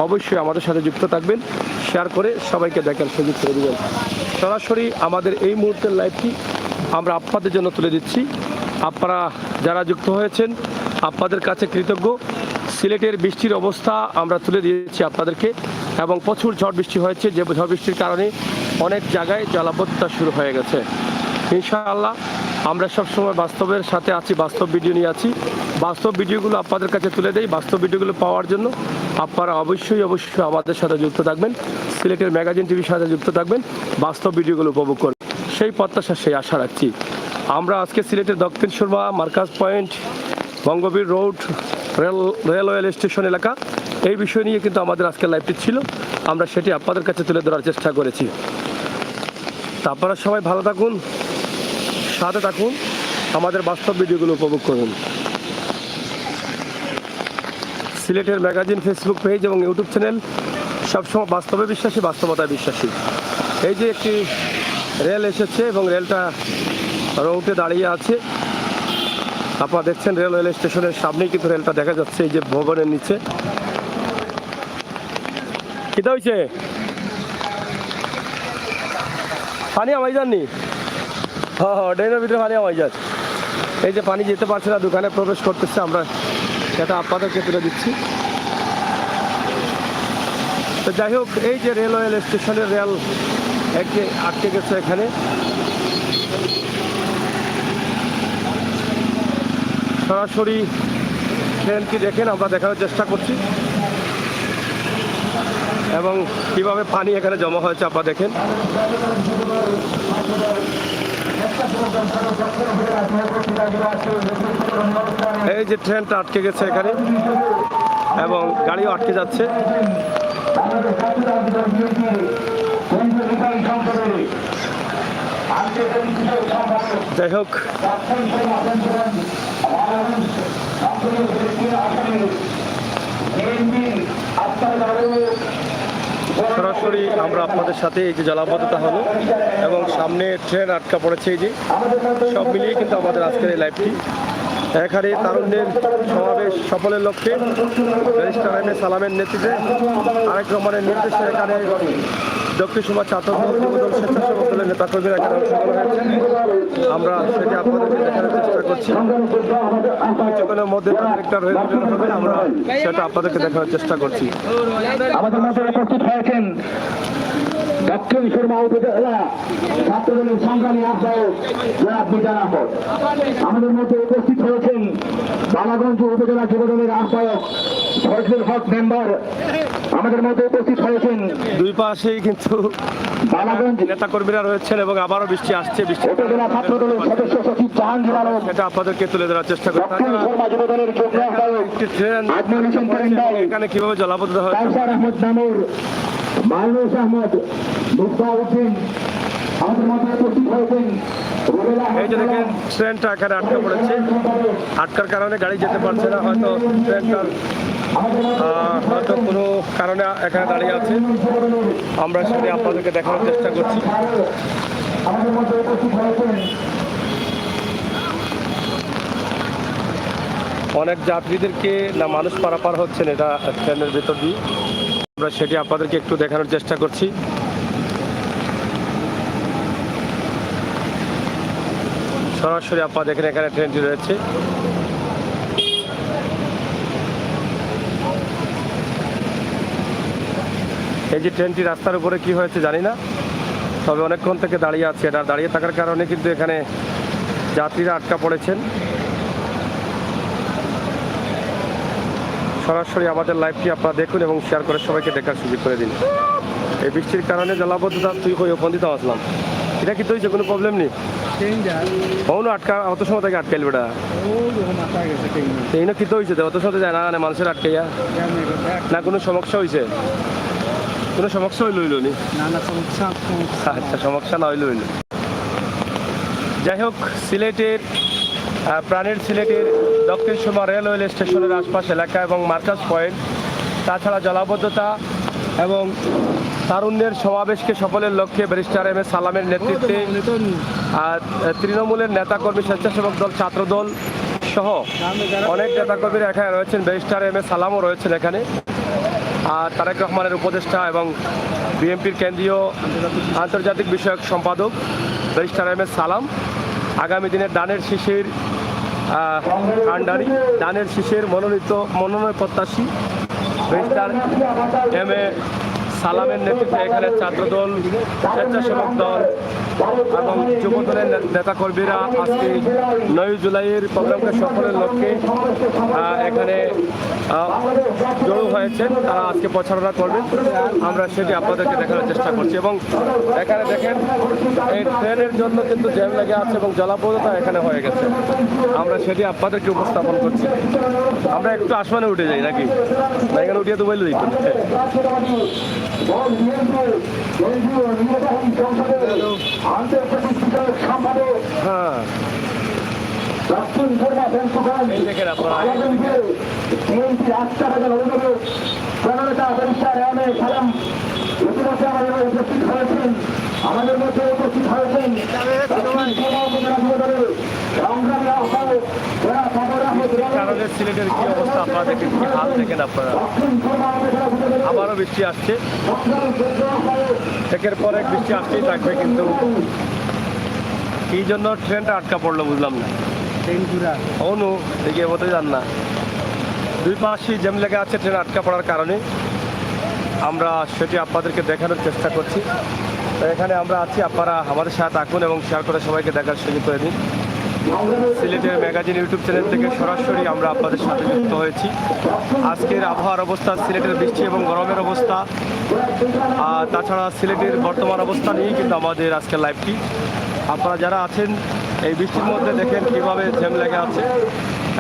অবশ্যই আমাদের সাথে যুক্ত থাকবেন, শেয়ার করে সবাইকে দেখার সুযোগ করে দেবেন। সরাসরি আমাদের এই মুহূর্তের লাইভটি আমরা আপনাদের জন্য তুলে দিচ্ছি। আপনারা যারা যুক্ত হয়েছেন, আপনাদের কাছে কৃতজ্ঞ। সিলেটের বৃষ্টির অবস্থা আমরা তুলে দিয়েছি আপনাদেরকে, এবং প্রচুর ঝড় বৃষ্টি হয়েছে, যে ঝড় বৃষ্টির কারণে অনেক জায়গায় জলাবদ্ধতা শুরু হয়ে গেছে। ইনশাআল্লাহ আমরা সবসময় বাস্তবের সাথে আছি, বাস্তব ভিডিও নিয়ে আছি। বাস্তব ভিডিওগুলো আপনাদের কাছে তুলে দেই। বাস্তব ভিডিওগুলো পাওয়ার জন্য আপনারা অবশ্যই আমাদের সাথে যুক্ত থাকবেন, সিলেটের ম্যাগাজিন টিভির সাথে যুক্ত থাকবেন, বাস্তব ভিডিওগুলো উপভোগ করবেন, সেই প্রত্যাশা, সেই আশা রাখছি। আমরা আজকে সিলেটের Dakshin Surma, Marcus point, Bangabir road, railway station এলাকা, এই বিষয় নিয়ে কিন্তু আমাদের আজকের লাইভটি ছিল। আমরা সেটি আপনাদের কাছে তুলে ধরার চেষ্টা করেছি। তা আপনারা সবাই ভালো থাকুন, সাথে থাকুন, আমাদের বাস্তব ভিডিওগুলো উপভোগ করুন। সিলেটের ম্যাগাজিন ফেসবুক পেজ এবং ইউটিউব চ্যানেল সবসময় বাস্তবে বিশ্বাসী, বাস্তবতায় বিশ্বাসী। এই যে একটি রেল এসেছে এবং রেলটা রোডে দাঁড়িয়ে আছে, আপনারা দেখছেন রেলওয়ে স্টেশনের সামনেই কিন্তু রেলটা দেখা যাচ্ছে, এই যে ভবনের নিচে। কিতা হয়েছে? পানি আমাই যাননি? হ্যাঁ, ড্রেনের ভিতরে পানি আমাই যাচ্ছে। এই যে পানি যেতে পারছে না, দোকানে প্রবেশ করতেছে, আমরা সেটা আপনাদেরকে তুলে দিচ্ছি। তো যাই হোক, এই যে রেলওয়ে স্টেশনের রেল আটকে গেছে এখানে। সরাসরি ট্রেনটি দেখেন, আমরা দেখানোর চেষ্টা করছি, এবং কিভাবে পানি এখানে জমা হয়েছে আপনারা দেখেন। এই যে ট্রেনটা আটকে গেছে এখানে, এবং গাড়িও আটকে যাচ্ছে। যাই হোক, সরাসরি আমরা আপনাদের সাথে এই যে জলাবদ্ধতা হলো এবং সামনে ট্রেন আটকা পড়েছে, এই যে সব মিলিয়ে কিন্তু আমাদের আজকের এই লাইভটি। এখানে তারুণ্যের সমাবেশ সফলের লক্ষ্যে ব্যারিস্টার এম এ সালামের নেতৃত্বে আরেক রহমানের নির্দেশে এখানে দক্ষিণ সুরমা ছাত্র যুবদল স্বেচ্ছাসেবক দলের নেতাকর্মীরা এখানে অংশগ্রহণ হয়েছে। আমরা সেটি আপনাদেরকে দেখানোর চেষ্টা করছি। কিছুক্ষণের মধ্যে তাদের একটা রেজুলেশন হবে, আমরা সেটা আপনাদেরকে দেখানোর চেষ্টা করছি। আমাদের মাঝে উপস্থিত হয়েছেন দক্ষিণ সুরমা উপজেলা ছাত্রদলের সংগ্রামী আহ্বায়ক জনাব মিজান আহমদ। আমাদের মধ্যে উপস্থিত হয়েছেন বালাগঞ্জ উপজেলা যুবদলের আহ্বায়ক ফজলুল হক মেম্বার। আমাদের মধ্যে উপস্থিত হয়েছেন দুই পাশেই কিন্তু বালাগঞ্জ নেতা কর্মীরা রয়েছেন এবং আবারও বৃষ্টি আসছে। বৃষ্টি উপজেলা ছাত্রদলের সদস্য সচিব জাহাঙ্গীর আলম, সেটা আপনাদেরকে তুলে ধরার চেষ্টা করি। দক্ষিণ সুরমা যুবদলের যুগ্ম আহ্বায়ক একটি ট্রেন আজমল হোসেন করিমদাল, এখানে কিভাবে জলাবদ্ধ হয় কাউসার আহমদ নানুর, মাইনুস আহমদ, মুস্তাউদ্দিন। আমাদের মধ্যে উপস্থিত হয়েছেন রুবেলা এই যে দেখেন ট্রেনটা এখানে আটকা পড়েছে। আটকার কারণে গাড়ি যেতে পারছে না, হয়তো ট্রেনটার হয়তো কোনো কারণে এখানে দাঁড়িয়ে আছে। আমরা সেটা আপনাদেরকে দেখানোর চেষ্টা করছি। আমাদের মধ্যে উপস্থিত হয়েছেন অনেক যাত্রীদেরকে না মানুষ পারাপার হচ্ছেন এটা ট্রেনের ভেতর দিয়ে। আমরা সেটি আপনাদেরকে একটু দেখানোর চেষ্টা করছি। সরাসরি আপনারা দেখেন এখানে ট্রেনটি রয়েছে। এই যে ট্রেনটি রাস্তার উপরে কি হয়েছে জানি না, তবে অনেকক্ষণ থেকে দাঁড়িয়ে আছে। এটা দাঁড়িয়ে থাকার কারণে কিন্তু এখানে যাত্রীরা আটকা পড়েছেন। সরাসরি আমাদের লাইভটি আপনারা দেখুন এবং শেয়ার করে সবাইকে দেখার সুযোগ করে দিন। এই বৃষ্টির কারণে জলাবদ্ধতা তুই কই ওপন্দিত আসলাম। এটা কি তুই যে কোনো প্রবলেম নেই কখনো আটকা অত সময় থেকে আটকাইল বেটা এই না কিন্তু হয়েছে অত সময় যায় না মানুষের আটকাইয়া না কোনো সমস্যা হয়েছে? কোনো সমস্যা হইল হইল নি? আচ্ছা, সমস্যা না হইল হইল। যাই হোক, সিলেটের প্রাণের সিলেটের দক্ষিণ সুরমা রেলওয়ে স্টেশনের আশপাশ এলাকা এবং মার্কাজ পয়েন্ট, তাছাড়া জলাবদ্ধতা এবং তারুণ্যের সমাবেশকে সফলের লক্ষ্যে ব্যারিস্টার এম এ সালামের নেতৃত্বে তৃণমূলের নেতাকর্মী, স্বেচ্ছাসেবক দল, ছাত্রদল সহ অনেক নেতাকর্মীরা এখানে রয়েছেন। ব্যারিস্টার এম এ সালামও রয়েছেন এখানে। আর তারেক রহমানের উপদেষ্টা এবং বিএনপির কেন্দ্রীয় আন্তর্জাতিক বিষয়ক সম্পাদক ব্যারিস্টার এম এ সালাম আগামী দিনের দানের শীষের কাণ্ডারি, দানের শীষের মনোনয়ন প্রত্যাশী ব্যারিস্টার এম এ সালামের নেতৃত্বে এখানে ছাত্রদল, স্বেচ্ছাসেবক দল এবং যুবদলের নেতাকর্মীরা আজকে 9 জুলাইয়ের প্রোগ্রামকে সফলের লক্ষ্যে এখানে জড়ো হয়েছেন। তারা আজকে প্রচারণা করবেন, আমরা সেটি আপনাদেরকে দেখানোর চেষ্টা করছি। এবং এখানে দেখেন এই ট্রেনের জন্য কিন্তু জ্যাম লেগে আছে এবং জলাবদ্ধতা এখানে হয়ে গেছে। আমরা সেটি আপনাদেরকে উপস্থাপন করছি। আমরা একটু আসমানে উঠে যাই নাকি না? এখানে উঠিয়ে তো বলে দিই। হ্যাঁ, দক্ষিণ সুরমা এই দেখেন আপনারা আমাদের মধ্যে উপস্থিত হয়েছেন কারণে সিলেটের কি অবস্থা আপনারা দেখেন, কি হাল দেখেন আপনারা। আবারও বৃষ্টি আসছে, একের পর এক বৃষ্টি আসতেই থাকবে। কিন্তু এই জন্য ট্রেনটা আটকা পড়লো বুঝলাম না। অনু দেখে মতো যান না, দুই পাশেই জ্যাম লেগে আছে ট্রেন আটকা পড়ার কারণে। আমরা সেটি আপনাদেরকে দেখানোর চেষ্টা করছি। তো এখানে আমরা আছি, আপনারা আমাদের সাথে থাকুন এবং শেয়ার করে সবাইকে দেখার সুযোগ করে দিন। সিলেটের ম্যাগাজিন ইউটিউব চ্যানেল থেকে সরাসরি আমরা আপনাদের সাথে যুক্ত হয়েছি। আজকের আবহাওয়ার অবস্থা, সিলেটের বৃষ্টি এবং গরমের অবস্থা, তাছাড়া সিলেটের বর্তমান অবস্থা নিয়েই কিন্তু আমাদের আজকের লাইভটি। আপনারা যারা আছেন এই বৃষ্টির মধ্যে দেখেন কীভাবে জ্যাম লেগে আছে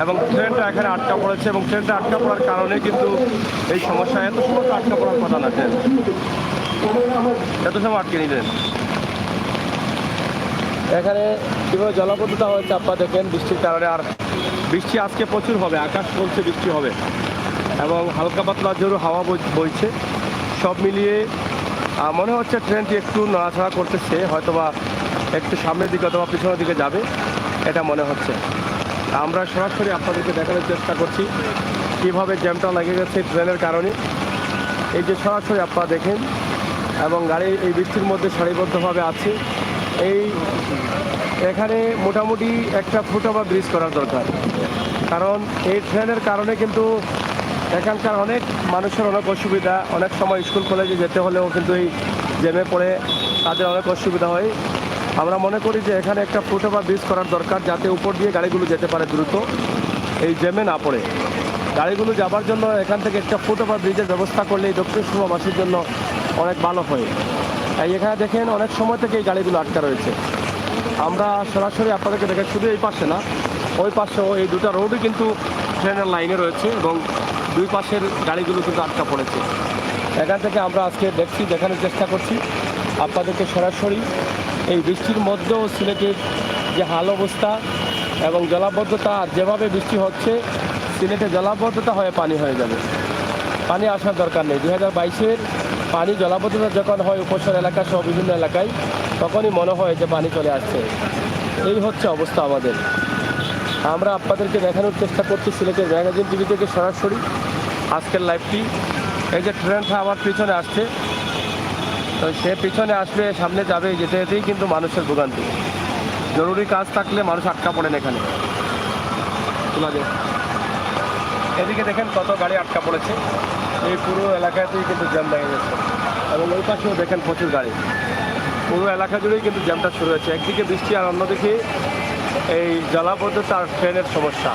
এবং ট্রেনটা এখানে আটকা পড়েছে। এবং ট্রেনটা আটকা পড়ার কারণে কিন্তু এই সমস্যা। এত সময় তো আটকা পড়ার কথা না, ট্রেন এত সময় আটকে নিলেন। এখানে কীভাবে জলাবদ্ধতা হয়েছে আপনারা দেখেন বৃষ্টির কারণে। আর বৃষ্টি আজকে প্রচুর হবে, আকাশ বলছে বৃষ্টি হবে এবং হালকা পাতলা জোর হাওয়া বইছে। সব মিলিয়ে মনে হচ্ছে ট্রেনটি একটু নড়াচড়া করতেছে, হয়তোবা একটু সামনের দিকে অথবা পিছনের দিকে যাবে, এটা মনে হচ্ছে। আমরা সরাসরি আপনাদেরকে দেখানোর চেষ্টা করছি কীভাবে জ্যামটা লেগে গেছে ট্রেনের কারণে। এই যে সরাসরি আপনারা দেখেন এবং গাড়ি এই বৃষ্টির মধ্যে সারিবদ্ধভাবে আছে। এখানে মোটামুটি একটা ফুটওভার ব্রিজ করার দরকার, কারণ এই ট্রেনের কারণে কিন্তু এখানকার অনেক মানুষের অনেক অসুবিধা। অনেক সময় স্কুল কলেজে যেতে হলেও কিন্তু এই জ্যামে পড়ে তাদের অনেক অসুবিধা হয়। আমরা মনে করি যে এখানে একটা ফুটওভার ব্রিজ করার দরকার, যাতে উপর দিয়ে গাড়িগুলো যেতে পারে দ্রুত, এই জ্যামে না পড়ে। গাড়িগুলো যাবার জন্য এখান থেকে একটা ফুটওভার ব্রিজের ব্যবস্থা করলে এই দক্ষিণ সুরমাবাসীর জন্য অনেক ভালো হয়। এখানে দেখেন অনেক সময় থেকে এই গাড়িগুলো আটকা রয়েছে। আমরা সরাসরি আপনাদেরকে দেখেন, শুধু এই পাশে না, ওই পাশেও এই দুটো রোডই কিন্তু ট্রেনের লাইনে রয়েছে এবং দুই পাশের গাড়িগুলো কিন্তু আটকা পড়েছে। এখান থেকে আমরা আজকে দেখানোর চেষ্টা করছি আপনাদেরকে সরাসরি এই বৃষ্টির মধ্যেও সিলেটের যে হাল অবস্থা এবং জলাবদ্ধতা, আর যেভাবে বৃষ্টি হচ্ছে সিলেটে জলাবদ্ধতা হয়ে পানি হয়ে যাবে। পানি আসার দরকার নেই। 2022-এর পানি জলাবদ্ধতা যখন হয় উপশহর এলাকা সহ বিভিন্ন এলাকায়, তখনই মনে হয় যে পানি চলে আসছে। এই হচ্ছে অবস্থা আমাদের। আমরা আপনাদেরকে দেখানোর চেষ্টা করছি সিলেটের ম্যাগাজিন টিভি থেকে সরাসরি আজকের লাইভটি। এই যে ট্রেনটা আমার পিছনে আসছে, তো সে পিছনে আসবে, সামনে যাবে, যেতে যেতেই কিন্তু মানুষের ভোগান্তি। জরুরি কাজ থাকলে মানুষ আটকা পড়েন এখানে। এদিকে দেখেন কত গাড়ি আটকা পড়েছে, এই পুরো এলাকাতেই কিন্তু জ্যাম লেগে গেছে। এবং ওই পাশেও দেখেন প্রচুর গাড়ি, পুরো এলাকা জুড়েই কিন্তু জ্যামটা শুরু হয়েছে। একদিকে বৃষ্টি আর অন্যদিকে এই জলাবদ্ধতা আর ট্রেনের সমস্যা,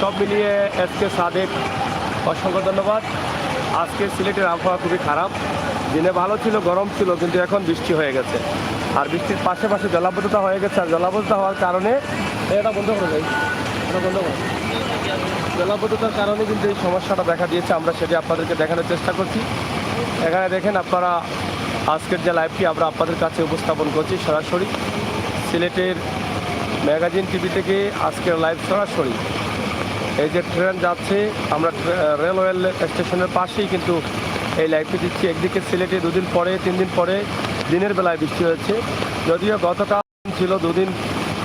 সব মিলিয়ে এসকে সাদেক অসংখ্য ধন্যবাদ। আজকে সিলেটের আবহাওয়া খুবই খারাপ। দিনে ভালো ছিল, গরম ছিল, কিন্তু এখন বৃষ্টি হয়ে গেছে। আর বৃষ্টির পাশে পাশে জলাবদ্ধতা হয়ে গেছে। আর জলাবদ্ধতা হওয়ার কারণে এটা বন্ধ করে দেয়, এটা বন্ধ করে, জলাবদ্ধতার কারণে কিন্তু এই সমস্যাটা দেখা দিয়েছে। আমরা সেটি আপনাদেরকে দেখানোর চেষ্টা করছি। এখানে দেখেন আপনারা, আজকের যে লাইভটি আমরা আপনাদের কাছে উপস্থাপন করছি সরাসরি সিলেটের ম্যাগাজিন টিভি থেকে আজকের লাইভ সরাসরি। এই যে ট্রেন যাচ্ছে, আমরা রেলওয়ে স্টেশনের পাশেই কিন্তু এই লাইভটি দিচ্ছি। একদিকে সিলেটে 2 দিন পরে 3 দিন পরে দিনের বেলায় বৃষ্টি হয়েছে। যদিও গতকাল ছিল 2 দিন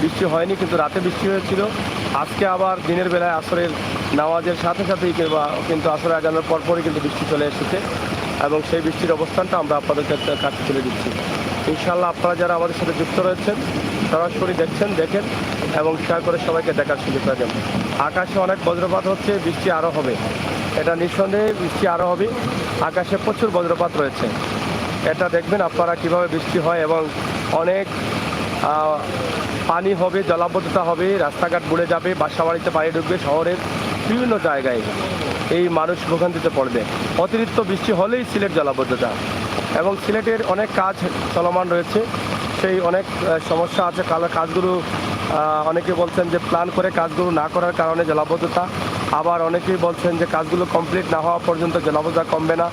বৃষ্টি হয়নি, কিন্তু রাতে বৃষ্টি হয়েছিল। আজকে আবার দিনের বেলায় আসরের নামাজের সাথে সাথেই কিন্তু আসরের আজানের পরপরই কিন্তু বৃষ্টি চলে এসেছে এবং সেই বৃষ্টির অবস্থানটা আমরা আপনাদের কাছে তুলে দিচ্ছি। ইনশাআল্লাহ আপনারা যারা আমাদের সাথে যুক্ত রয়েছেন সরাসরি দেখেন এবং শেয়ার করে সবাইকে দেখার সুযোগ পাবেন। আকাশে অনেক বজ্রপাত হচ্ছে, বৃষ্টি আরও হবে, এটা নিঃসন্দেহে বৃষ্টি আরও হবে। আকাশে প্রচুর বজ্রপাত রয়েছে, এটা দেখবেন আপনারা কিভাবে বৃষ্টি হয় এবং অনেক পানি হবে, জলাবদ্ধতা হবে, রাস্তাঘাট বুড়ে যাবে, বাসা বাড়িতে পানি ঢুকবে, শহরের বিভিন্ন জায়গায় এই মানুষ ভোগান্তিতে পড়বে। অতিরিক্ত বৃষ্টি হলেই সিলেট জলাবদ্ধতা, এবং সিলেটের অনেক কাজ চলমান রয়েছে, সেই অনেক সমস্যা আছে। কাজগুলো অনেকে বলছেন যে প্ল্যান করে কাজগুলো না করার কারণে জলাবদ্ধতা, আবার অনেকেই বলছেন যে কাজগুলো কমপ্লিট না হওয়া পর্যন্ত জলাবদ্ধতা কমবে না।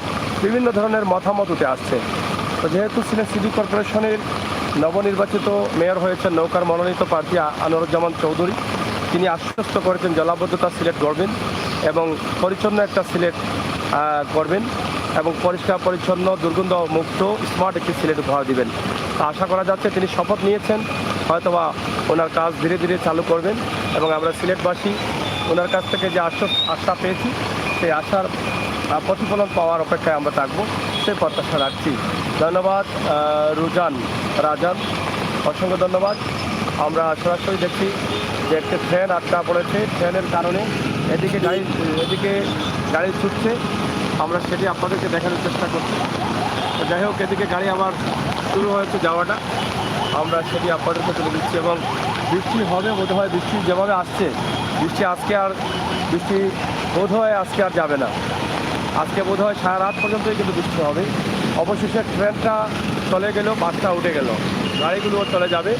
বিভিন্ন ধরনের মতামত উঠে আসছে। তো যেহেতু সিলেট সিটি কর্পোরেশনের নবনির্বাচিত মেয়র হয়েছেন নৌকার মনোনীত প্রার্থী আনোয়ারুজ্জামান চৌধুরী, তিনি আশ্বস্ত করেছেন জলাবদ্ধতা সিলেট গড়বেন এবং পরিচ্ছন্ন একটা সিলেট করবেন এবং পরিষ্কার পরিচ্ছন্ন দুর্গন্ধ মুক্ত স্মার্ট একটি সিলেট উপহার দিবেন। তা আশা করা যাচ্ছে তিনি শপথ নিয়েছেন, হয়তোবা ওনার কাজ ধীরে ধীরে চালু করবেন এবং আমরা সিলেটবাসী ওনার কাছ থেকে যে আশা পেয়েছি সেই আশার প্রতিফলন পাওয়ার অপেক্ষায় আমরা থাকবো, সেই প্রত্যাশা রাখছি। ধন্যবাদ রাজান, অসংখ্য ধন্যবাদ। আমরা সরাসরি দেখছি যে একটি ট্রেন আটকা পড়েছে, ট্রেনের কারণে এদিকে গাড়ি ছুটছে, আমরা সেটি আপনাদেরকে দেখানোর চেষ্টা করছি। যাই হোক, এদিকে গাড়ি আবার শুরু হয়েছে যাওয়াটা, আমরা সেটি আপনাদেরকে তুলে দিচ্ছি। এবং বৃষ্টি হবে বোধ হয়, বৃষ্টি যেভাবে আসছে, বৃষ্টি বোধ হয় আজকে আর যাবে না। আজকে বোধ হয় সারা রাত পর্যন্তই কিন্তু বৃষ্টি হবে। অবশেষে ট্রেনটা চলে গেল, বাসটা উঠে গেল, গাড়িগুলোও চলে যাবে।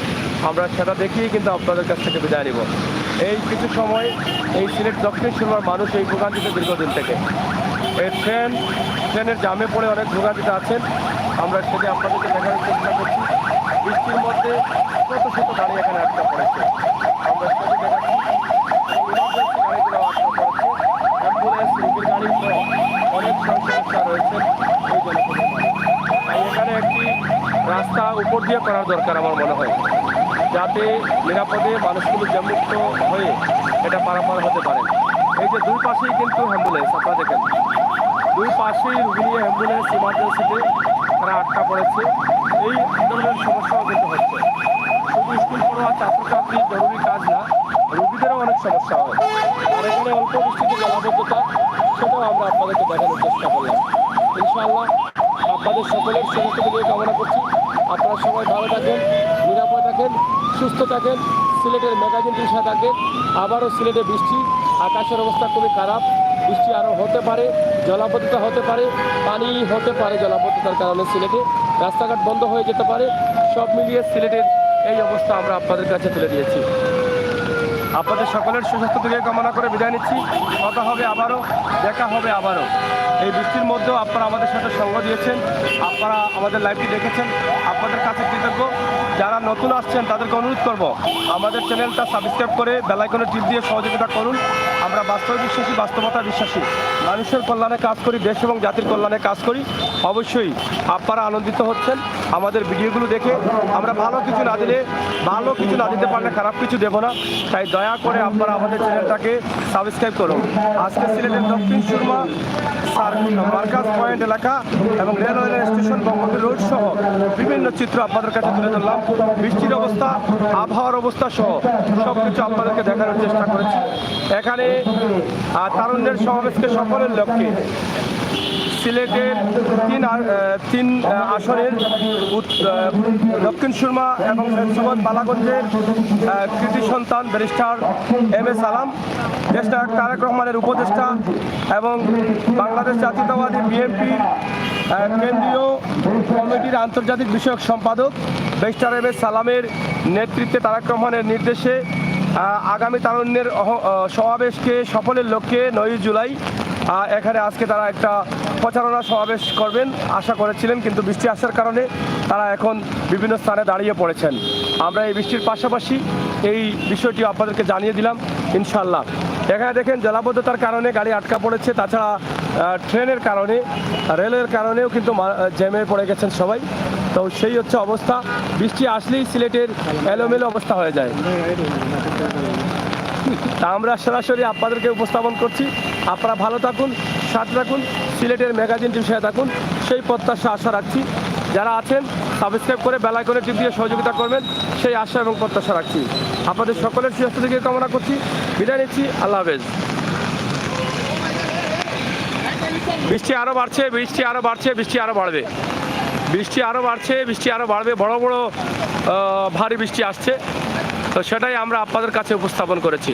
আমরা সেটা দেখিয়ে কিন্তু আপনাদের কাছ থেকে বিদায় নিব। এই কিছু সময় এই সিলেট দক্ষিণ সুরমার মানুষ এই ভোগান্তিতে দীর্ঘদিন থেকে এই ট্রেনের জামে পড়ে অনেক ভোগান্তিতে আছেন। আমরা সেটি আপনাদেরকে দেখানোর চেষ্টা করছি। বৃষ্টির মধ্যে শত শত গাড়ি এখানে আটকা পড়েছে, আমরা সেটি দেখাচ্ছি। গাড়িগুলো আটকা পড়েছে, অ্যাম্বুলেন্স, রোগীর গাড়ি সহ অনেক সমস্যা রয়েছে এই জনপদে। তাই এখানে একটি রাস্তা উপর দিয়ে করার দরকার আমার মনে হয়, যাতে নিরাপদে মানুষগুলো জ্যামমুক্ত হয়ে এটা পারাপার হতে পারে। এই যে দুই পাশেই কিন্তু অ্যাম্বুলেন্স, আপনারা দেখেন দুই পাশেই রুগী নিয়ে অ্যাম্বুলেন্স ইমার্জেন্সিতে তারা আটকা পড়েছে। এই ধরনের সমস্যাও কিন্তু হচ্ছে, শুধু স্কুল পড়ুয়া ছাত্রছাত্রী জরুরি কাজ না, রুগীদেরও অনেক সমস্যা হয়। আর এখানে অল্প বৃষ্টিতে জলাবদ্ধতা, সেটাও আমরা আপনাদেরকে দেখানোর চেষ্টা করলাম। ইনশাআল্লাহ আপনাদের সকলের সমস্ত দিকে কামনা করছি। আপনারা সবাই ভালো থাকেন, নিরাপদ থাকেন, সুস্থ থাকেন, সিলেটের ম্যাগাজিন টিভির সাথে থাকেন। আবারও সিলেটে বৃষ্টি, আকাশের অবস্থা খুবই খারাপ, বৃষ্টি আরও হতে পারে, জলাবদ্ধতা হতে পারে, পানি হতে পারে জলাবদ্ধতার কারণে সিলেটে রাস্তাঘাট বন্ধ হয়ে যেতে পারে। সব মিলিয়ে সিলেটের এই অবস্থা আমরা আপনাদের কাছে তুলে দিয়েছি। আপনাদের সকলের সুস্বাস্থ্য থেকে কামনা করে বিদায় নিচ্ছি। কথা হবে আবারও, দেখা হবে আবারও। এই বৃষ্টির মধ্যেও আপনারা আমাদের সাথে সঙ্গ দিয়েছেন, আপনারা আমাদের লাইভটি দেখেছেন, আপনাদের কাছে কৃতজ্ঞ। যারা নতুন আসছেন তাদেরকে অনুরোধ করব, আমাদের চ্যানেলটা সাবস্ক্রাইব করে বেল আইকনে টিপ দিয়ে সহযোগিতা করুন। আমরা বাস্তব বিশ্বাসী, বাস্তবতা বিশ্বাসী, মানুষের কল্যাণে কাজ করি, দেশ এবং জাতির কল্যাণে কাজ করি। অবশ্যই আপনারা আনন্দিত হচ্ছেন আমাদের ভিডিওগুলো দেখে। আমরা ভালো কিছু না দিতে পারলে খারাপ কিছু দেবো না, তাই দয়া করে আপনারা আমাদের চ্যানেলটাকে সাবস্ক্রাইব করুন। আজকে সিলেটের দক্ষিণ সুরমা মার্কাজ পয়েন্ট এলাকা এবং রেলওয়ে স্টেশন, বঙ্গবন্ধু রোড সহ বিভিন্ন চিত্র আপনাদের কাছে তুলে ধরলাম। বৃষ্টির অবস্থা, আবহাওয়ার অবস্থা সহ সব কিছু আপনাদেরকে দেখানোর চেষ্টা করেছি। এখানে তারুণ্যের সমাবেশকে সকলের লক্ষ্যে সিলেটের তিন আসনের দক্ষিণ সুরমা এবং ফেঞ্চুগঞ্জ বালাগঞ্জের কৃতি সন্তান ব্যারিস্টার এম.এ. সালাম, দেশটা তারেক রহমানের উপদেষ্টা এবং বাংলাদেশ জাতীয়তাবাদী বিএনপির কেন্দ্রীয় কমিটির আন্তর্জাতিক বিষয়ক সম্পাদক ব্যারিস্টার এম.এ. সালামের নেতৃত্বে তারেক রহমানের নির্দেশে আগামী তারুণ্যের সমাবেশকে সফলের লক্ষ্যে 9 জুলাই এখানে আজকে তারা একটা প্রচারণা সমাবেশ করবেন আশা করেছিলেন, কিন্তু বৃষ্টি আসার কারণে তারা এখন বিভিন্ন স্থানে দাঁড়িয়ে পড়েছেন। আমরা এই বৃষ্টির পাশাপাশি এই বিষয়টি আপনাদেরকে জানিয়ে দিলাম ইনশাল্লাহ। এখানে দেখেন জলাবদ্ধতার কারণে গাড়ি আটকা পড়েছে, তাছাড়া ট্রেনের কারণে, রেলের কারণেও কিন্তু জ্যামে পড়ে গেছেন সবাই। তো সেই হচ্ছে অবস্থা, বৃষ্টি আসলেই সিলেটের এলোমেলো অবস্থা হয়ে যায়। তা আমরা সরাসরি আপনাদেরকে উপস্থাপন করছি। আপনারা ভালো থাকুন, সাথে থাকুন, সিলেটের ম্যাগাজিন টিভির সাথে থাকুন, সেই প্রত্যাশা আশা রাখছি। যারা আছেন সাবস্ক্রাইব করে বেল আইকনে টিপ দিয়ে সহযোগিতা করবেন, সেই আশা এবং প্রত্যাশা রাখছি। আপনাদের সকলের সুস্বাস্থ্য থেকে কামনা করছি, বিদায় নিচ্ছি, আল্লাহ হাফেজ। বৃষ্টি আরও বাড়ছে, বৃষ্টি আরও বাড়ছে, বৃষ্টি আরও বাড়বে, বৃষ্টি আরও বাড়ছে, বৃষ্টি আরও বাড়বে, বড় বড় ভারী বৃষ্টি আসছে। তো সেটাই আমরা আপনাদের কাছে উপস্থাপন করেছি।